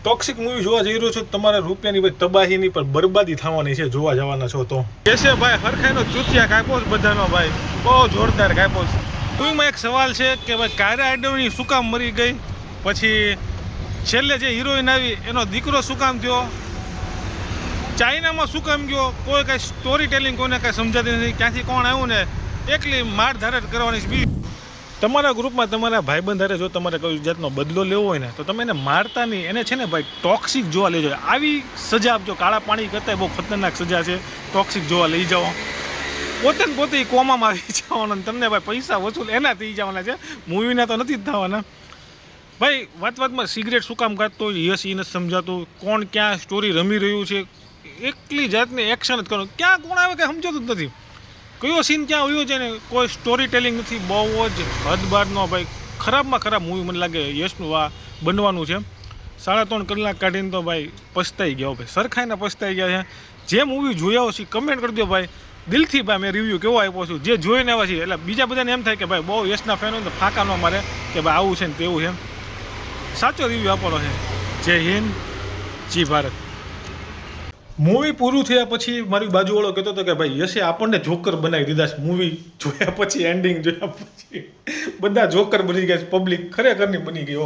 toxic movie જોવા જઈ રહ્યો છો તમારે રૂપિયાની ભાઈ તબાહીની પણ બરબાદી થવાની છે જોવા જવાના છો તો કેસે ભાઈ હરખાઈનો ચૂતિયા કાપ્યો છે બધાનો ભાઈ બહુ જોરદાર કાપ્યો છે મૂવીમાં એક સવાલ છે કે ભાઈ કાયરા આડવણી શું કામ મરી ગઈ પછી છેલ્લે જે હિરોઈન આવી એનો દીકરો શું કામ થયો ચાઇનામાં શું કામ ગયો કોઈ કાંઈ સ્ટોરી ટેલિંગ કોઈને કાંઈ સમજાતી નથી ક્યાંથી કોણ આવ્યું ને એકલી માર ધારે કરવાની છે તમારા ગ્રુપમાં તમારા ભાઈબંધ હારે જો તમારે કોઈ જાતનો બદલો લેવો હોય ને તો તમે એને મારતા નહીં એને છે ને ભાઈ ટોક્સિક જોવા લઈ જાઓ આવી સજા આપજો કાળા પાણી કરતા બહુ ખતરનાક સજા છે ટોક્સિક જોવા લઈ જાઓ પોતે ને પોતે કોમામાં આવી જવાનો તમને ભાઈ પૈસા વસૂલ એના થઈ જવાના છે મૂવીના તો નથી જ થવાના ભાઈ વાતમાં સિગરેટ શું કામ કાઢતો હોય યસ એ નથી સમજાતું કોણ ક્યાં સ્ટોરી રમી રહ્યું છે એકલી જાતને એક્શન જ કરવાનું ક્યાં કોણ આવે કંઈ સમજાતું જ નથી કયો સીન ક્યાં આવ્યો છે ને કોઈ સ્ટોરી ટેલિંગ નથી બહુ જ હદ બારનો ભાઈ ખરાબમાં ખરાબ મૂવી મને લાગે યશનું આ બનવાનું છે 3.5 કલાક કાઢીને તો ભાઈ પછતાઈ ગયો ભાઈ સરખાઈને પછતાઈ ગયા છે જે મૂવી જોયા છે કમેન્ટ કરી દો ભાઈ દિલથી ભાઈ મેં રિવ્યૂ કેવો આપ્યો છું જે જોઈને આવ્યા છે એટલે બીજા બધાને એમ થાય કે ભાઈ બહુ યશના ફેન હોય તો ફાંકા ન મારે કે ભાઈ આવું છે ને તેવું છે સાચો રિવ્યૂ આપવાનો છે જય હિન્દ જી ભારત મૂવી પૂરું થયા પછી મારી બાજુવાળો કહેતો હતો કે ભાઈ યશે આપણને જોકર બનાવી દીધા છે મૂવી જોયા પછી એન્ડિંગ જોયા પછી બધા જોકર બની ગયા છે પબ્લિક ખરેખરની બની ગઈ